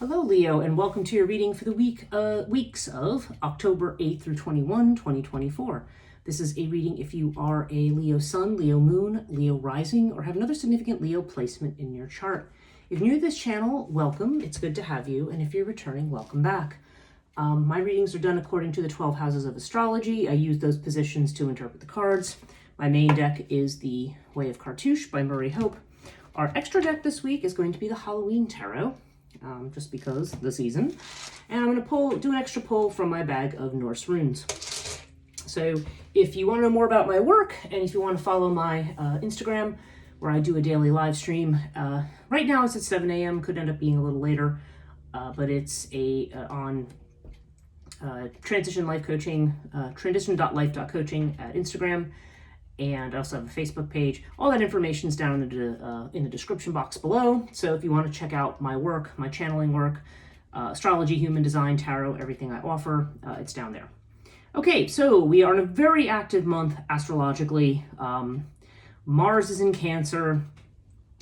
Hello, Leo, and welcome to your reading for the weeks of October 8th through 21, 2024. This is a reading if you are a Leo Sun, Leo Moon, Leo Rising, or have another significant Leo placement in your chart. If you're new to this channel, welcome. It's good to have you. And if you're returning, welcome back. My readings are done according to the 12 houses of astrology. I use those positions to interpret the cards. My main deck is the Way of Cartouche by Murray Hope. Our extra deck this week is going to be the Halloween Tarot. Just because the season, and I'm going to do an extra pull from my bag of Norse runes. So if you want to know more about my work, and if you want to follow my Instagram, where I do a daily live stream, right now it's at 7 a.m., could end up being a little later, but it's on Transition Life Coaching, transition.life.coaching at Instagram. And I also have a Facebook page. All that information is down in the description box below. So if you want to check out my work, my channeling work, astrology, human design, tarot, everything I offer, it's down there. Okay, so we are in a very active month astrologically. Mars is in Cancer.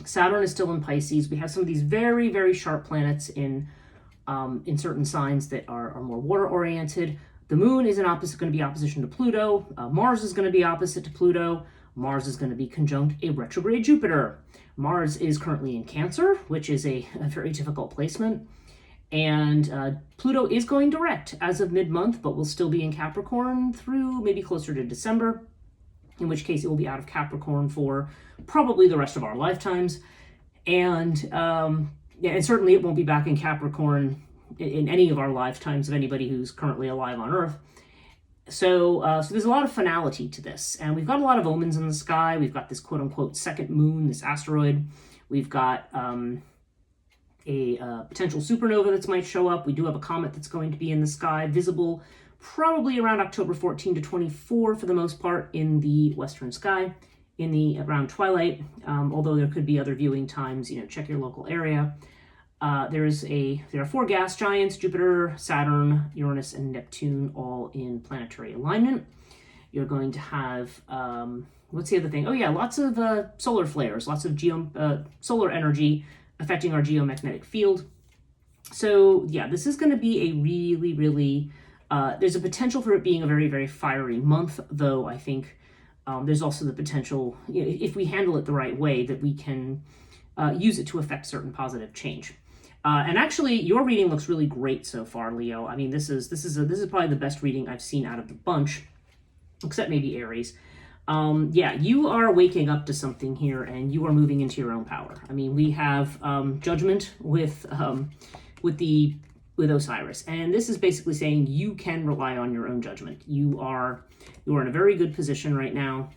Saturn is still in Pisces. We have some of these very, very sharp planets in certain signs that are more water-oriented. The moon is going to be opposition to Pluto. Mars is going to be opposite to Pluto. Mars is going to be conjunct a retrograde Jupiter. Mars is currently in Cancer, which is a very difficult placement. And Pluto is going direct as of mid-month, but will still be in Capricorn through maybe closer to December, in which case it will be out of Capricorn for probably the rest of our lifetimes. And and certainly it won't be back in Capricorn in any of our lifetimes of anybody who's currently alive on Earth. So there's a lot of finality to this. And we've got a lot of omens in the sky. We've got this quote-unquote second moon, this asteroid. We've got a potential supernova that might show up. We do have a comet that's going to be in the sky, visible probably around October 14 to 24 for the most part in the western sky, around twilight, although there could be other viewing times. Check your local area. There are four gas giants: Jupiter, Saturn, Uranus, and Neptune, all in planetary alignment. You're going to have, what's the other thing? Oh yeah, lots of solar flares, lots of solar energy affecting our geomagnetic field. So yeah, this is going to be a really, really, there's a potential for it being a very, very fiery month, though I think there's also the potential, if we handle it the right way, that we can use it to affect certain positive change. And actually, your reading looks really great so far, Leo. I mean, this is probably the best reading I've seen out of the bunch, except maybe Aries. Yeah, you are waking up to something here, and you are moving into your own power. I mean, we have Judgment with Osiris, and this is basically saying you can rely on your own judgment. You are in a very good position right now.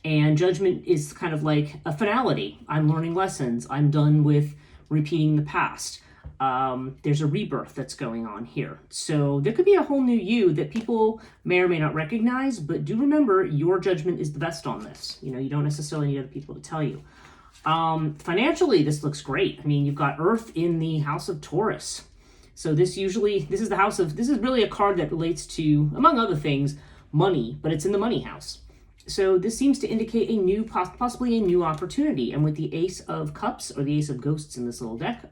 And Judgment is kind of like a finality. I'm learning lessons. I'm done with repeating the past. There's a rebirth that's going on here. So there could be a whole new you that people may or may not recognize, but do remember your judgment is the best on this. You don't necessarily need other people to tell you. Financially, this looks great. I mean, you've got Earth in the house of Taurus. So this is really a card that relates to, among other things, money, but it's in the money house. So this seems to indicate possibly a new opportunity. And with the Ace of Cups, or the Ace of Ghosts in this little deck,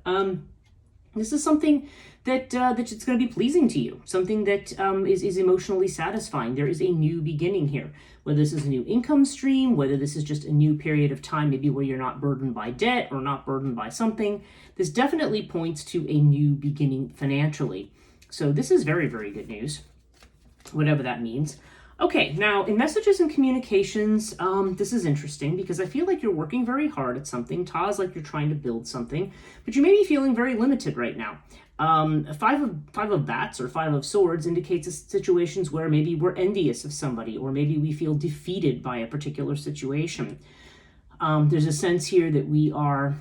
this is something that it's going to be pleasing to you, something that is emotionally satisfying. There is a new beginning here, whether this is a new income stream, whether this is just a new period of time, maybe where you're not burdened by debt or not burdened by something. This definitely points to a new beginning financially. So this is very, very good news, whatever that means. Okay, now in messages and communications, this is interesting because I feel like you're working very hard at something. Ta's like you're trying to build something, but you may be feeling very limited right now. Five of Bats or Five of Swords indicates situations where maybe we're envious of somebody, or maybe we feel defeated by a particular situation. There's a sense here that we are,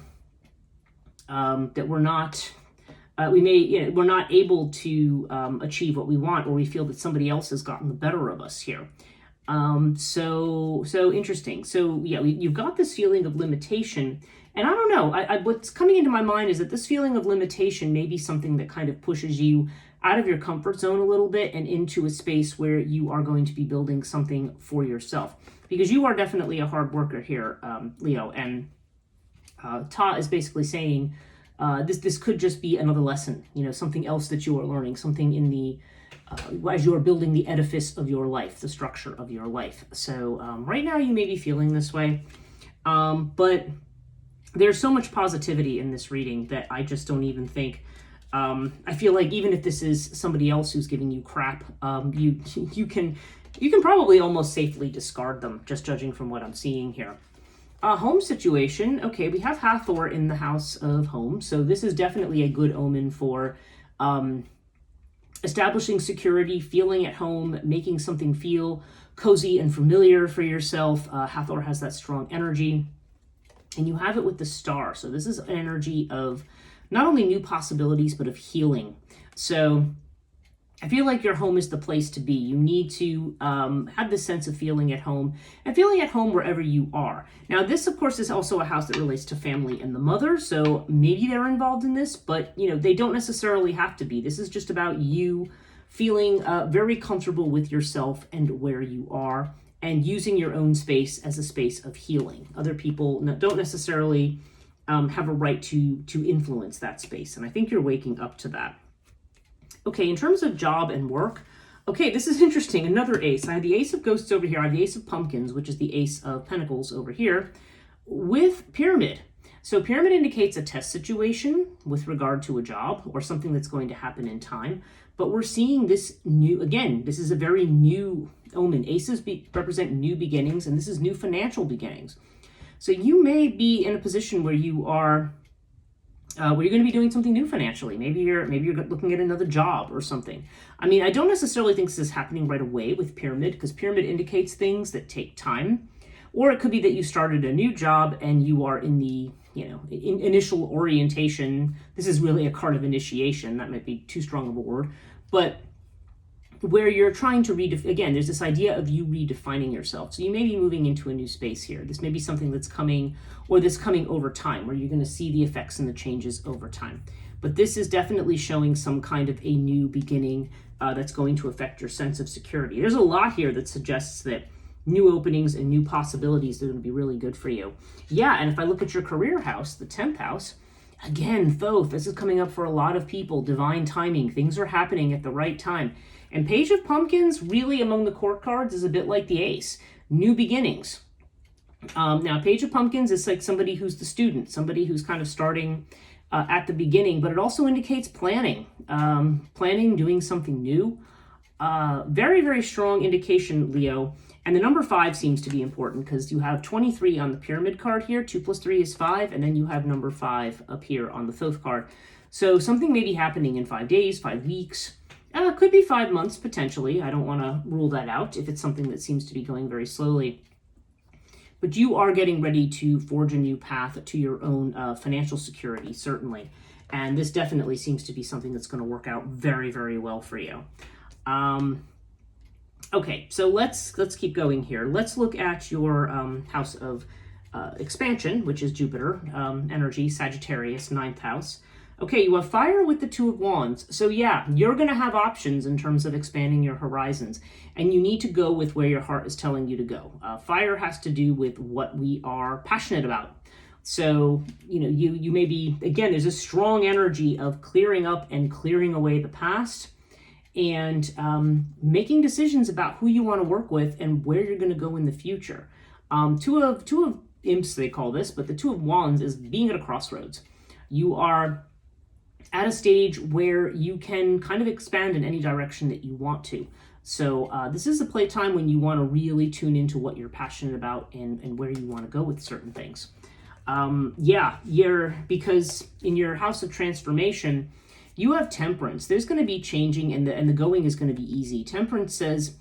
that we're not. We're not able to achieve what we want, or we feel that somebody else has gotten the better of us here. So interesting. So yeah, you've got this feeling of limitation, and I don't know. What's coming into my mind is that this feeling of limitation may be something that kind of pushes you out of your comfort zone a little bit and into a space where you are going to be building something for yourself, because you are definitely a hard worker here, Leo. And Ta is basically saying This could just be another lesson, something else that you are learning, something in the as you are building the edifice of your life, the structure of your life. So right now you may be feeling this way, but there's so much positivity in this reading that I just don't even think. I feel like even if this is somebody else who's giving you crap, you can probably almost safely discard them, just judging from what I'm seeing here. Home situation. Okay, we have Hathor in the house of home, so this is definitely a good omen for establishing security, feeling at home, making something feel cozy and familiar for yourself. Hathor has that strong energy, and you have it with the star. So this is an energy of not only new possibilities, but of healing. So I feel like your home is the place to be. You need to have this sense of feeling at home and feeling at home wherever you are. Now, this, of course, is also a house that relates to family and the mother. So maybe they're involved in this, but, they don't necessarily have to be. This is just about you feeling very comfortable with yourself and where you are and using your own space as a space of healing. Other people don't necessarily have a right to influence that space. And I think you're waking up to that. Okay, in terms of job and work, okay, this is interesting. Another ace. I have the Ace of Ghosts over here. I have the Ace of Pumpkins, which is the Ace of Pentacles over here, with Pyramid. So Pyramid indicates a test situation with regard to a job or something that's going to happen in time. But we're seeing this new, again, this is a very new omen. Aces represent new beginnings, and this is new financial beginnings. So you may be in a position where you are where you're going to be doing something new financially. Maybe you're looking at another job or something. I mean, I don't necessarily think this is happening right away with Pyramid, because Pyramid indicates things that take time. Or it could be that you started a new job and you are in the, initial orientation. This is really a card of initiation. That might be too strong of a word. But where you're trying to again, there's this idea of you redefining yourself. So you may be moving into a new space here. This may be something that's coming, or this coming over time, where you're going to see the effects and the changes over time. But this is definitely showing some kind of a new beginning that's going to affect your sense of security. There's a lot here that suggests that new openings and new possibilities are going to be really good for you. Yeah, and if I look at your career house, the 10th house, again, Thoth, this is coming up for a lot of people. Divine timing. Things are happening at the right time. And Page of Pumpkins, really among the court cards, is a bit like the Ace. New beginnings. Now, Page of Pumpkins is like somebody who's the student, somebody who's kind of starting at the beginning, but it also indicates planning. Planning, doing something new. Very, very strong indication, Leo. And the number 5 seems to be important because you have 23 on the Pyramid card here. 2 plus 3 is 5, and then you have number 5 up here on the Thoth card. So something may be happening in 5 days, 5 weeks. Could be 5 months, potentially. I don't want to rule that out if it's something that seems to be going very slowly. But you are getting ready to forge a new path to your own financial security, certainly. And this definitely seems to be something that's going to work out very, very well for you. Okay, so let's keep going here. Let's look at your house of expansion, which is Jupiter, energy, Sagittarius, 9th house. Okay, you have fire with the 2 of Wands. So yeah, you're going to have options in terms of expanding your horizons. And you need to go with where your heart is telling you to go. Fire has to do with what we are passionate about. So, you may be, again, there's a strong energy of clearing up and clearing away the past. And making decisions about who you want to work with and where you're going to go in the future. Two of Imps, they call this, but the 2 of Wands is being at a crossroads. You are at a stage where you can kind of expand in any direction that you want to. So this is a playtime when you want to really tune into what you're passionate about and where you want to go with certain things. Because in your house of transformation, you have Temperance. There's going to be changing, and the going is going to be easy. Temperance says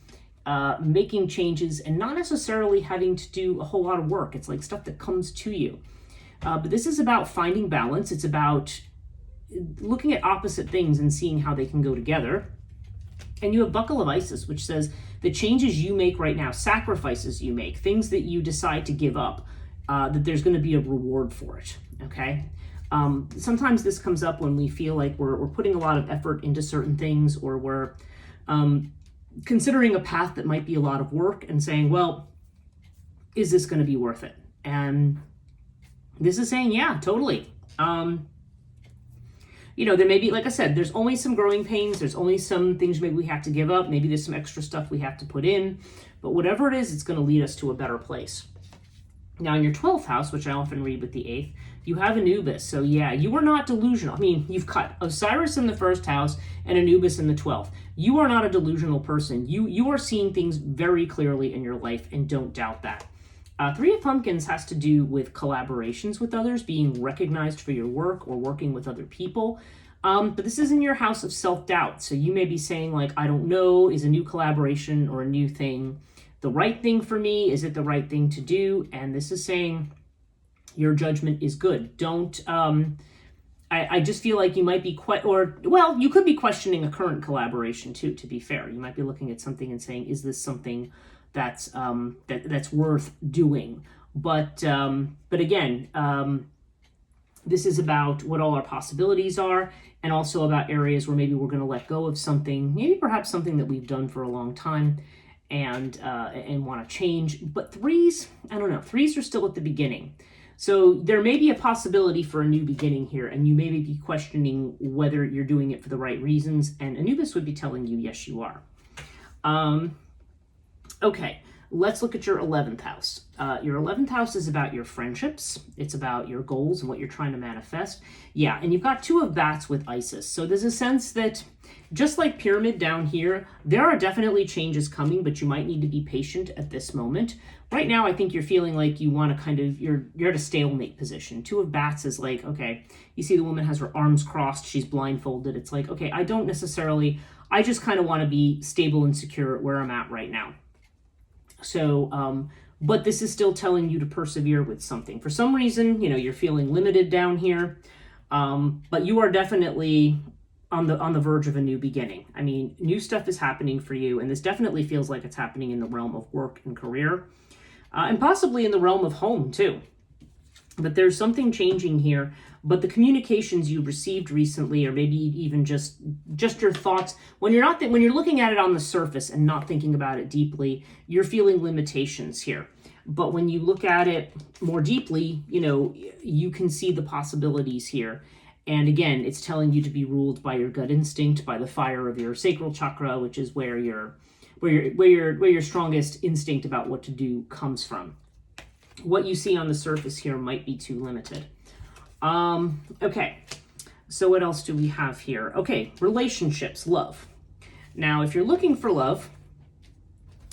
making changes and not necessarily having to do a whole lot of work. It's like stuff that comes to you. But this is about finding balance. It's about looking at opposite things and seeing how they can go together. And you have Buckle of Isis, which says the changes you make right now, sacrifices you make, things that you decide to give up, that there's going to be a reward for it. Okay. Sometimes this comes up when we feel like we're putting a lot of effort into certain things, or we're considering a path that might be a lot of work and saying, well, is this going to be worth it? And this is saying, yeah, totally. there may be, like I said, there's only some growing pains. There's only some things maybe we have to give up. Maybe there's some extra stuff we have to put in. But whatever it is, it's going to lead us to a better place. Now, in your 12th house, which I often read with the 8th, you have Anubis. So yeah, you are not delusional. I mean, you've cut Osiris in the 1st house and Anubis in the 12th. You are not a delusional person. You are seeing things very clearly in your life, and don't doubt that. 3 of Pumpkins has to do with collaborations with others, being recognized for your work or working with other people. But this is in your house of self-doubt. So you may be saying, like, I don't know, is a new collaboration or a new thing the right thing for me? Is it the right thing to do? And this is saying your judgment is good. Don't, I just feel like you might be you could be questioning a current collaboration too, to be fair. You might be looking at something and saying, is this something that's that's worth doing? But again, this is about what all our possibilities are, and also about areas where maybe we're going to let go of something, maybe perhaps something that we've done for a long time and want to change. But 3s, I don't know, 3s are still at the beginning. So there may be a possibility for a new beginning here, and you may be questioning whether you're doing it for the right reasons, and Anubis would be telling you, yes, you are. Okay, let's look at your 11th house. Your 11th house is about your friendships. It's about your goals and what you're trying to manifest. Yeah, and you've got 2 of Bats with Isis. So there's a sense that, just like Pyramid down here, there are definitely changes coming, but you might need to be patient at this moment. Right now, I think you're feeling like you want to you're at a stalemate position. 2 of Bats is like, okay, you see the woman has her arms crossed, she's blindfolded. It's like, okay, I just kind of want to be stable and secure where I'm at right now. So, but this is still telling you to persevere with something. For some reason, you're feeling limited down here, but you are definitely on the verge of a new beginning. I mean, new stuff is happening for you, and this definitely feels like it's happening in the realm of work and career, and possibly in the realm of home too. But there's something changing here. But the communications you received recently, or maybe even just your thoughts, when you're looking at it on the surface and not thinking about it deeply, you're feeling limitations here. But when you look at it more deeply, you can see the possibilities here. And again, it's telling you to be ruled by your gut instinct, by the fire of your sacral chakra, which is where your strongest instinct about what to do comes from. What you see on the surface here might be too limited. Okay, so what else do we have here? Okay, relationships, love. Now, if you're looking for love,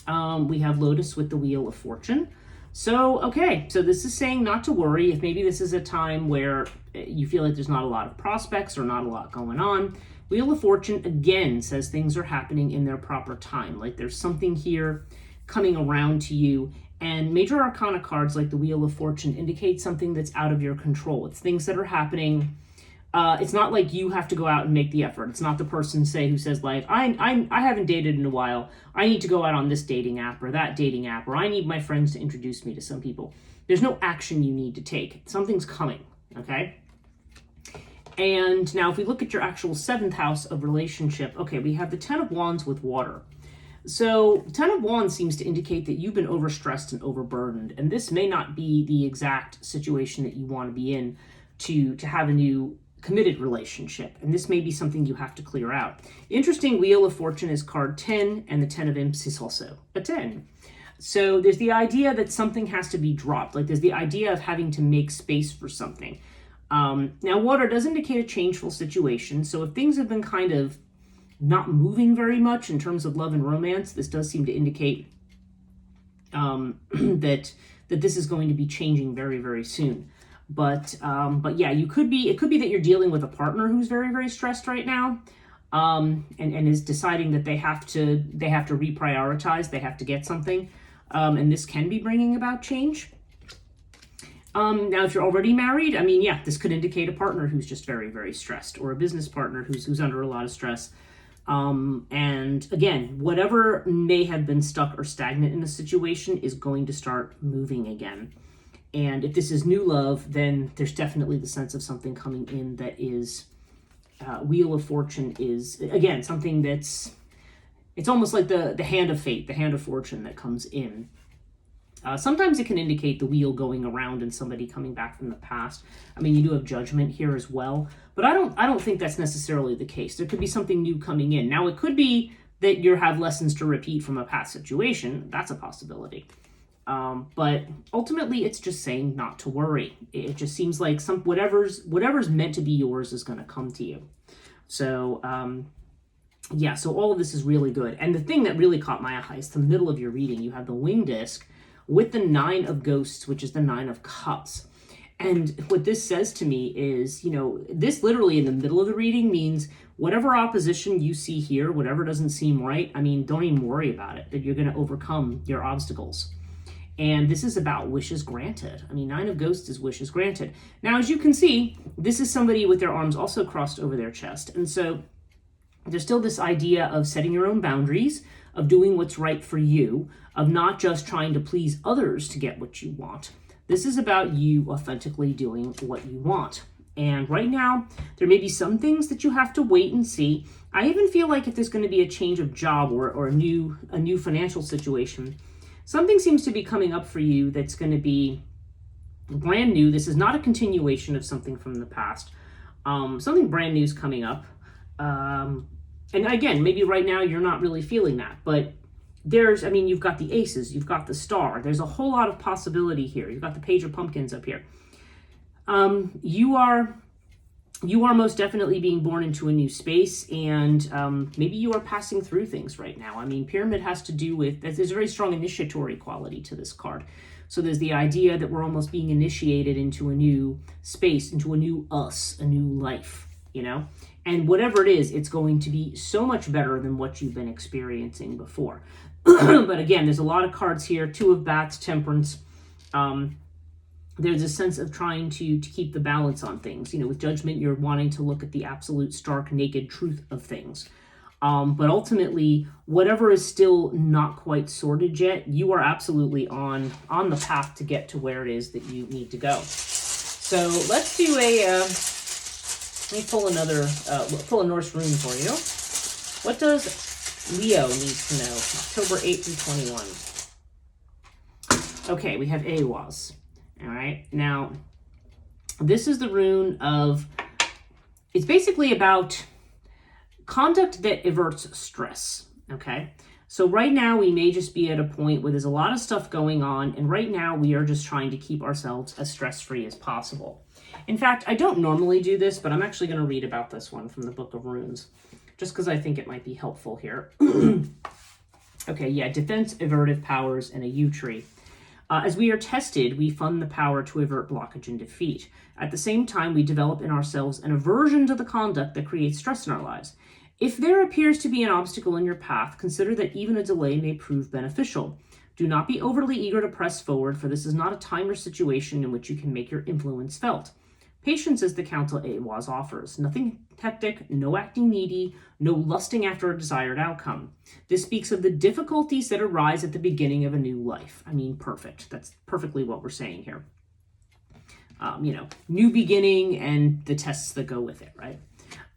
we have Lotus with the Wheel of Fortune. So, okay, so this is saying not to worry if maybe this is a time where you feel like there's not a lot of prospects or not a lot going on. Wheel of Fortune, again, says things are happening in their proper time. Like there's something here coming around to you. And major arcana cards like the Wheel of Fortune indicate something that's out of your control. It's things that are happening. It's not like you have to go out and make the effort. It's not the person who says like, I haven't dated in a while. I need to go out on this dating app or that dating app, or I need my friends to introduce me to some people. There's no action you need to take. Something's coming, okay? And now if we look at your actual 7th house of relationship, okay, we have the 10 of Wands with water. So 10 of Wands seems to indicate that you've been overstressed and overburdened, and this may not be the exact situation that you want to be in to have a new committed relationship, and this may be something you have to clear out. Interesting, Wheel of Fortune is card 10, and the 10 of Imps is also a 10. So there's the idea that something has to be dropped, like there's the idea of having to make space for something. Now, water does indicate a changeful situation, so if things have been kind of not moving very much in terms of love and romance, this does seem to indicate that this is going to be changing very, very soon. But yeah, it could be that you're dealing with a partner who's very, very stressed right now, and is deciding that they have to reprioritize, they have to get something, and this can be bringing about change. Now, if you're already married, I mean, yeah, this could indicate a partner who's just very, very stressed, or a business partner who's under a lot of stress. And again, whatever may have been stuck or stagnant in a situation is going to start moving again. And if this is new love, then there's definitely the sense of something coming in that is, Wheel of Fortune is, again, something it's almost like the hand of fate, the hand of fortune that comes in. Sometimes it can indicate the wheel going around and somebody coming back from the past. I mean, you do have Judgment here as well, but I don't think that's necessarily the case. There could be something new coming in. Now, it could be that you have lessons to repeat from a past situation. That's a possibility. But ultimately, it's just saying not to worry. It just seems like whatever's meant to be yours is going to come to you. So, yeah, so all of this is really good. And the thing that really caught my eye is the middle of your reading. You have the wing disc with the 9 of Ghosts, which is the 9 of Cups. And what this says to me is, this literally in the middle of the reading means whatever opposition you see here, whatever doesn't seem right, I mean, don't even worry about it, that you're going to overcome your obstacles. And this is about wishes granted. I mean, 9 of Ghosts is wishes granted. Now, as you can see, this is somebody with their arms also crossed over their chest. And so there's still this idea of setting your own boundaries, of doing what's right for you, of not just trying to please others to get what you want. This is about you authentically doing what you want. And right now, there may be some things that you have to wait and see. I even feel like if there's going to be a change of job or a new financial situation, something seems to be coming up for you that's going to be brand new. This is not a continuation of something from the past. Something brand new is coming up. And again, maybe right now you're not really feeling that, but you've got the aces, you've got the star. There's a whole lot of possibility here. You've got the page of pumpkins up here. You are most definitely being born into a new space, and maybe you are passing through things right now. I mean, Pyramid has to do with, there's a very strong initiatory quality to this card. So there's the idea that we're almost being initiated into a new space, into a new us, a new life, And whatever it is, it's going to be so much better than what you've been experiencing before. But again, there's a lot of cards here. 2 of Bats, Temperance. There's a sense of trying to keep the balance on things. With Judgment, you're wanting to look at the absolute stark, naked truth of things. But ultimately, whatever is still not quite sorted yet, you are absolutely on the path to get to where it is that you need to go. So let's do let me pull pull a Norse rune for you. What does Leo need to know? October 8th through 21. Okay, we have Ehwaz. All right, now this is the rune of, it's basically about conduct that averts stress, okay? So right now we may just be at a point where there's a lot of stuff going on, and right now we are just trying to keep ourselves as stress-free as possible. In fact, I don't normally do this, but I'm actually going to read about this one from the Book of Runes, just because I think it might be helpful here. Okay, yeah, defense, avertive powers, and a yew tree. As we are tested, we fund the power to avert blockage and defeat. At the same time, we develop in ourselves an aversion to the conduct that creates stress in our lives. If there appears to be an obstacle in your path, consider that even a delay may prove beneficial. Do not be overly eager to press forward, for this is not a time or situation in which you can make your influence felt. Patience is the counsel Ehwaz offers. Nothing hectic, no acting needy, no lusting after a desired outcome. This speaks of the difficulties that arise at the beginning of a new life. I mean, perfect. That's perfectly what we're saying here. New beginning and the tests that go with it, right?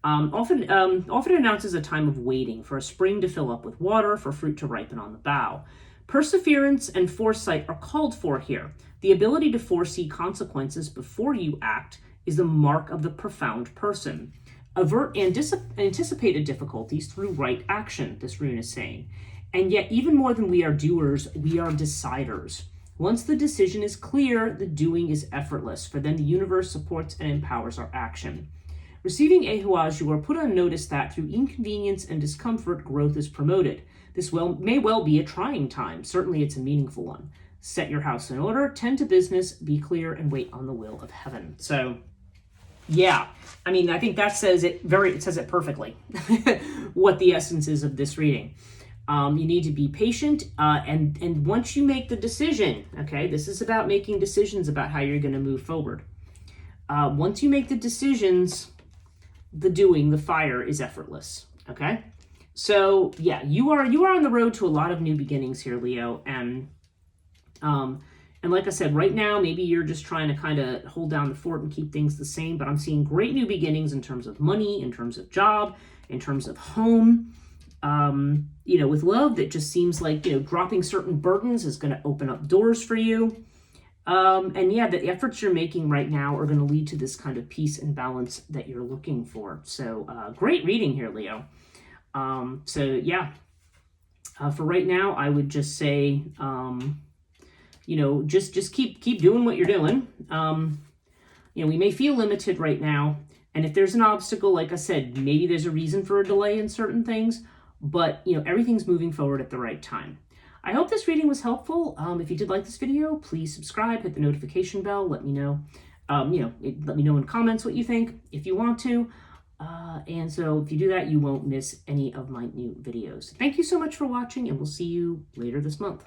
Often announces a time of waiting for a spring to fill up with water, for fruit to ripen on the bough. Perseverance and foresight are called for here. The ability to foresee consequences before you act is the mark of the profound person. Avert anticipated difficulties through right action, this rune is saying. And yet, even more than we are doers, we are deciders. Once the decision is clear, the doing is effortless, for then the universe supports and empowers our action. Receiving Ehwaz, you are put on notice that through inconvenience and discomfort, growth is promoted. This may well be a trying time. Certainly it's a meaningful one. Set your house in order, tend to business, be clear, and wait on the will of heaven. So, yeah, I mean, I think that says it says it perfectly, what the essence is of this reading. You need to be patient, and once you make the decision, okay, this is about making decisions about how you're going to move forward. Once you make the decisions, the fire is effortless, okay? So, yeah, you are on the road to a lot of new beginnings here, Leo, and like I said, right now, maybe you're just trying to kind of hold down the fort and keep things the same, but I'm seeing great new beginnings in terms of money, in terms of job, in terms of home. with love, that just seems like, dropping certain burdens is going to open up doors for you. And yeah, the efforts you're making right now are going to lead to this kind of peace and balance that you're looking for. So great reading here, Leo. So yeah, for right now, I would just say, just keep doing what you're doing. We may feel limited right now. And if there's an obstacle, like I said, maybe there's a reason for a delay in certain things, but everything's moving forward at the right time. I hope this reading was helpful. If you did like this video, please subscribe, hit the notification bell, let me know. Let me know in comments what you think if you want to. And so if you do that, you won't miss any of my new videos. Thank you so much for watching, and we'll see you later this month.